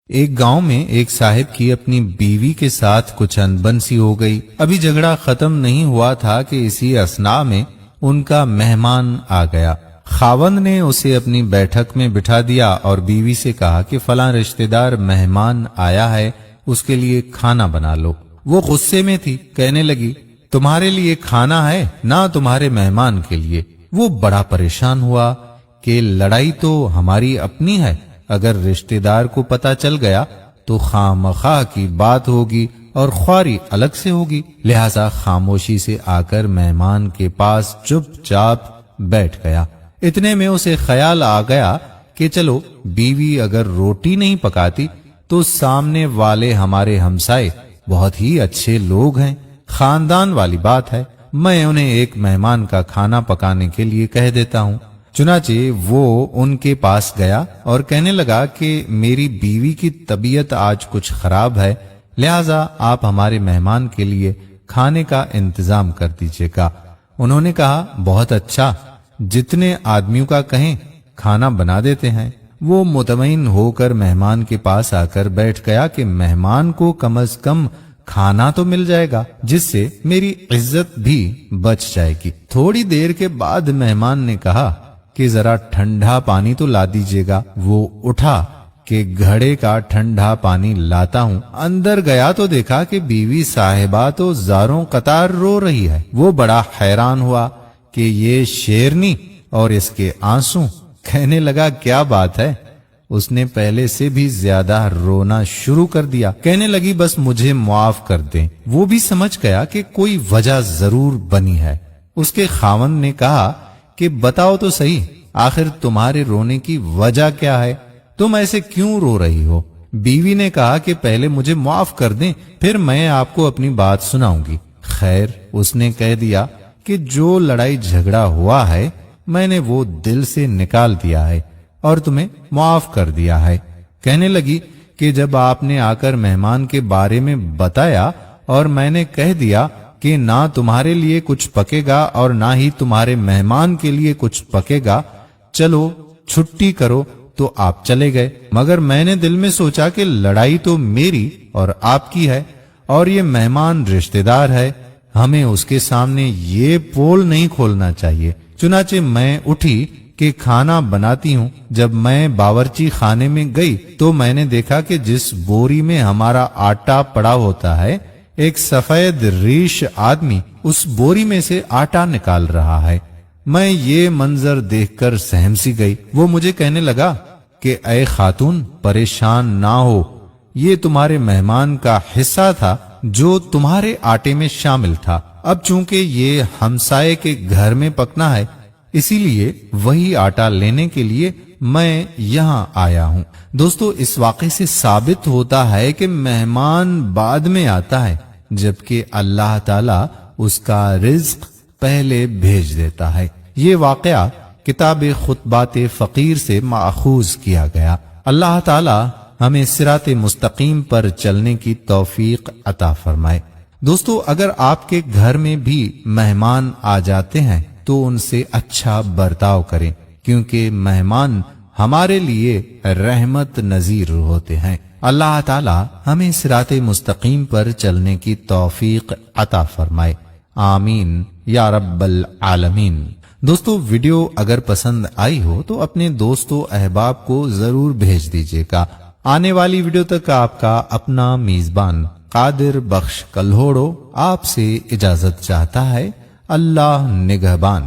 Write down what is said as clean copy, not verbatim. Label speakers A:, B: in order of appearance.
A: ایک गांव में एक साहिब की अपनी बीवी के साथ कुछ अनबन सी हो गई। अभी झगड़ा खत्म नहीं हुआ था कि इसी असना में उनका मेहमान आ गया। खावंद ने उसे अपनी बैठक में बिठा दिया और बीवी से कहा कि फलां रिश्तेदार मेहमान आया है, उसके लिए खाना बना लो। वो गुस्से में थी, कहने लगी तुम्हारे लिए खाना है ना तुम्हारे मेहमान के लिए। वो बड़ा परेशान हुआ कि लड़ाई तो हमारी अपनी है, अगर रिश्तेदार को पता चल गया तो खामखा की बात होगी और ख्वारी अलग से होगी। लिहाजा खामोशी से आकर मेहमान के पास चुपचाप बैठ गया। इतने में उसे ख्याल आ गया कि चलो बीवी अगर रोटी नहीं पकाती तो सामने वाले हमारे हमसाए बहुत ही अच्छे लोग हैं, खानदान वाली बात है, मैं उन्हें एक मेहमान का खाना पकाने के लिए कह देता हूँ। चुनाचे वो उनके पास गया और कहने लगा कि मेरी बीवी की तबीयत आज कुछ खराब है, लिहाजा आप हमारे मेहमान के लिए खाने का इंतजाम कर दीजिएगा। उन्होंने कहा बहुत अच्छा, जितने आदमियों का कहें खाना बना देते हैं। वो मुतमईन होकर मेहमान के पास आकर बैठ गया कि मेहमान को कम से कम खाना तो मिल जाएगा, जिससे मेरी इज्जत भी बच जाएगी। थोड़ी देर के बाद मेहमान ने कहा कि जरा ठंडा पानी तो ला दीजिएगा। वो उठा कि घड़े का ठंडा पानी लाता हूँ। अंदर गया तो देखा कि बीवी साहिबा तो जारों कतार रो रही है। वो बड़ा हैरान हुआ कि ये शेरनी और इसके आंसू। कहने लगा क्या बात है? उसने पहले से भी ज्यादा रोना शुरू कर दिया। कहने लगी बस मुझे माफ कर दें। वो भी समझ गया कि कोई वजह जरूर बनी है। उसके खावंद ने कहा कि बताओ तो सही, आखिर तुम्हारे रोने की वजह क्या है? तुम ऐसे क्यों रो रही हो? बीवी ने कहा कि पहले मुझे माफ कर दें, फिर मैं आपको अपनी बात सुनाऊंगी। खैर, उसने कह दिया कि जो लड़ाई झगड़ा हुआ है मैंने वो दिल से निकाल दिया है और तुम्हें माफ कर दिया है। कहने लगी कि जब आपने आकर मेहमान के बारे में बताया और मैंने कह दिया कि ना तुम्हारे लिए कुछ पकेगा और ना ही तुम्हारे मेहमान के लिए कुछ पकेगा, चलो छुट्टी करो, तो आप चले गए। मगर मैंने दिल में सोचा कि लड़ाई तो मेरी और आपकी है और ये मेहमान रिश्तेदार है, हमें उसके सामने ये पोल नहीं खोलना चाहिए। चुनाचे मैं उठी कि खाना बनाती हूँ। जब मैं बावर्ची खाने में गई तो मैंने देखा कि जिस बोरी में हमारा आटा पड़ा होता है, एक सफेद रीश आदमी उस बोरी में से आटा निकाल रहा है। मैं ये मंजर देखकर सहम सी गई। वो मुझे कहने लगा कि ऐ खातून परेशान ना हो, ये तुम्हारे मेहमान का हिस्सा था जो तुम्हारे आटे में शामिल था। अब चूंकि ये हमसाये के घर में पकना है, इसीलिए वही आटा लेने के लिए मैं यहाँ आया हूँ। दोस्तों, इस वाक़े से साबित होता है कि मेहमान बाद में आता है, जबकि अल्लाह ताला उसका रिज्क पहले भेज देता है। ये वाक़या किताब खुतबात फकीर से माखूज किया गया। अल्लाह ताला हमें सिराते मुस्तकीम पर चलने की तौफीक अता फरमाए। दोस्तों, अगर आपके घर में भी मेहमान आ जाते हैं तो उनसे अच्छा बर्ताव करें, क्योंकि मेहमान हमारे लिए रहमत नजीर होते हैं। अल्लाह ताला हमें सिराते मुस्तकीम पर चलने की तौफीक अता फरमाए। आमीन या रब्बल आलमीन। दोस्तों, वीडियो अगर पसंद आई हो तो अपने दोस्तों अहबाब को जरूर भेज दीजिएगा। आने वाली वीडियो तक आपका अपना मेजबान कादिर बख्श कल्होड़ो आपसे इजाजत चाहता है। अल्लाह निगहबान।